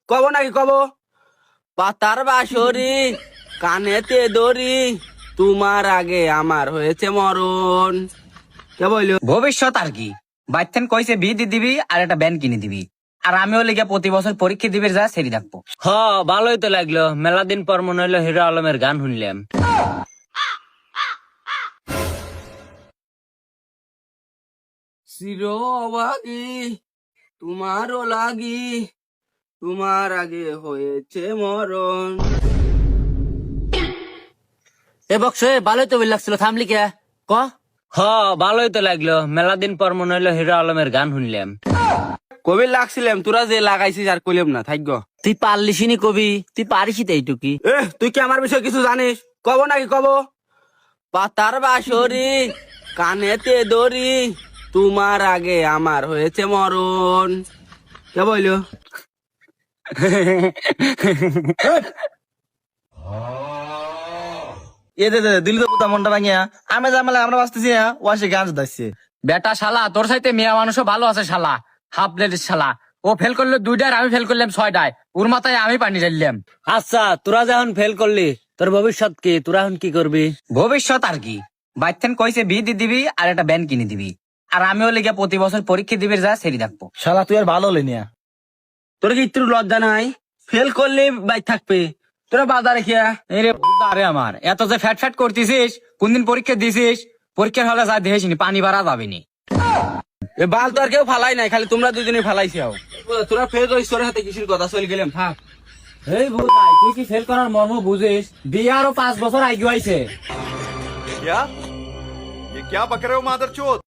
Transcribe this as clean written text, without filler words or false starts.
কব নাকি কব? পাতার বাসরি কানেতে দড়ি, তোমার আগে আমার হয়েছে মরণ। কে বললো? ভবিষ্যৎ আর কি, বাইতেন কইছে বিয়ে দিয়ে দিবি আর একটা ব্যান কিনে দিবি, আর আমিও লেগে প্রতি বছর পরীক্ষা দিবি যা সেরি রাখবো। হ, ভালোই তো লাগলো। মেলা দিন পর মনে হইলো হিরো আলমের গান শুনলাম। চির অবাগি তোমারও লাগি, তোমার আগে হয়েছে মরণ। এ বক্সে ভালোই তো বল লাগছিল, থামলি কে ক? হ, ভালোই তো লাগলো। মেলা দিন পর মনে হইলো হিরো আলমের গান শুনলাম। কবি লাগছিলাম, তোরা যে লাগাইছিস আর কইলাম না, থাকগো। তুই পারলিসনি কবি, তুই পারিস তো এইটুকি। তুই কি আমার বিষয়ে কিছু জানিস? কব নাকি কব? পাতার বাসরি কানেতে দড়ি, তোমার আগে আমার হয়েছে মরণ। কে বললো? এ দে দে দিল তো পুতা মনটা ভাঙিয়া, আমি জামালে আমরা বাঁচতেছি না, ওয়াসে গান যাচ্ছে। বেটা শালা, তোর সাথে মেয়ে মানুষও ভালো আছে শালা, হাফ প্লেট শালা। ও ফেল করলো 2টার, আমি ফেল করলাম 6টায়, ওর মাথায় আমি পানি ঢাললাম। আচ্ছা, তোরা যখন ফেল করলি, তোর ভবিষ্যৎ কি? তোরা এখন কি করবি? ভবিষ্যৎ আর কি, বাইতেন কইছে বিয়ে দিয়ে দিবি আর একটা ব্যান কিনে দিবি, আর আমিও লেগে প্রতি বছর পরীক্ষা দিবি যা সেরি রাখবো। শালা তুই আর ভালো হলি না। তোর কি একটু লজ্জা নাই? ফেল করলে বাইক থাকবে, তোরা বাজারে খেয়া। এরে আরে আমার এত যে ফ্যাট ফ্যাট করতেছিস, কোনদিন পরীক্ষা দিছিস? পরীক্ষার হলে যা দেখিসনি, পানি বাড়া যাবেনি। এ বাল তো আর কেউ ফালাই নাই, খালি তোমরা দুজনে ফালাইছাও। তোরা ফেল করিস, তোর হাতে কিসের কথা? চলে গেলাম, থাক। এই ভুল ভাই, তুই কি ফেল করার মর্ম বুঝিস? বিয়ে আরো 5 বছর আগে হয়েছে। क्या? ये क्या बक रहे हो मादरचोद?